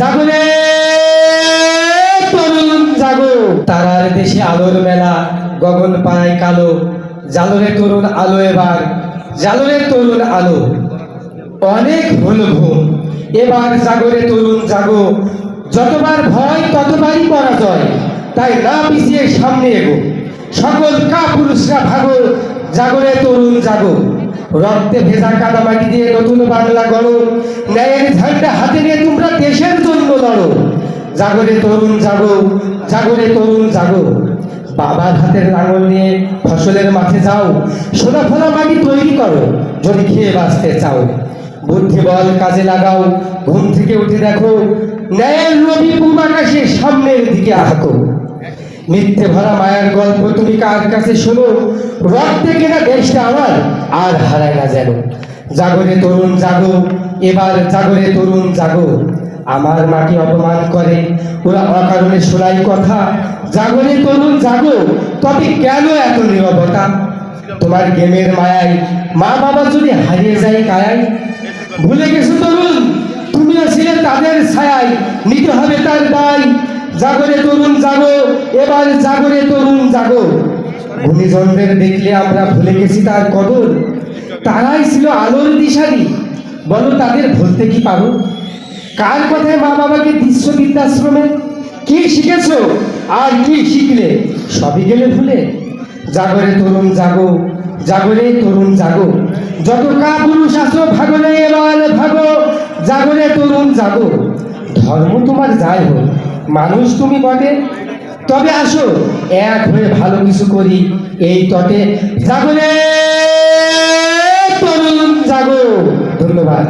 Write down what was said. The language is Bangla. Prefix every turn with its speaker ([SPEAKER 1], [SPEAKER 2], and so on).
[SPEAKER 1] জাগরে তরুণ জাগো। তারার দেশে আলোর মেলা, গগন পাড়ায় কালো। জালোরে তরুণ আলো, এবার জালোরে তরুণ আলো। অনেক হলো ঘুম, এবার জাগরে তরুণ জাগো। যতবার ভয় ততবারই পরাজয়, তাই না পিছিয়ে সামনে এগো। সকল কাপুরুষরা ভাগো, জাগরে তরুণ জাগো। রক্তে ভেজা কাদামাটি দিয়ে নতুন বাংলা গড়ো। ন্যায়ের ঝান্ডা হাতে নিয়ে তোমরা দেশের জন্য লড়ো। জাগরে তরুণ জাগো, জাগরে তরুণ জাগো। বাবার হাতের লাঙল নিয়ে ফসলের মাঠে যাও। সোনা ফোনা মাটি তৈরি করো যদি খেয়ে বাঁচতে চাও। বুদ্ধি বল কাজে লাগাও, ঘুম থেকে উঠে দেখো। ন্যায়ের রবি পূর্ব আকাশে সামনের দিকে আঁকো। মিথ্যে ভরা মায়ার গল্প তুমি কার কাছে শোনো। রক্তে কেনা দেশটা আমার, আর হারায় না যেন। জাগরে তরুণ জাগো, এবার জাগরে তরুণ জাগো। আমার মাকে অপমান করে ওরা অকারণে শোনাই কথা। জাগরে তরুণ জাগো, তবে কেন এত নীরবতা? তোমার গেমের মায়ায় মা বাবা যদি হারিয়ে যায় কায়ায়। ভুলে গেছো তরুণ, তুমিও ছিলে তাদের ছায়ায়, নিতে হবে তার দায়। জাগরে তরুণ জাগো, এবার জাগরে তরুণ জাগো। গুণীজনদের দেখলে আমরা ভুলে গেছি তার কদর। তারাই ছিল আলোর দিশারি, বলো তাদের ভুলতে কি পারো? কার কথায় মা বাবাকে দিচ্ছ বৃদ্ধাশ্রমে? কি শিখেছো আর কি শিখলে সবই গেলে ভুলে? জাগরে তরুণ জাগো, জাগরে তরুণ জাগো। যত কাপুরুষ আছো ভাগো রে এবার ভাগো, জাগরে তরুণ জাগো। ধর্ম তোমার যাই হোক, মানুষ তুমি বটে, তবে আসো এক হয়ে ভালো কিছু করি এই তটে। জাগরে তরুণ জাগো। ধন্যবাদ।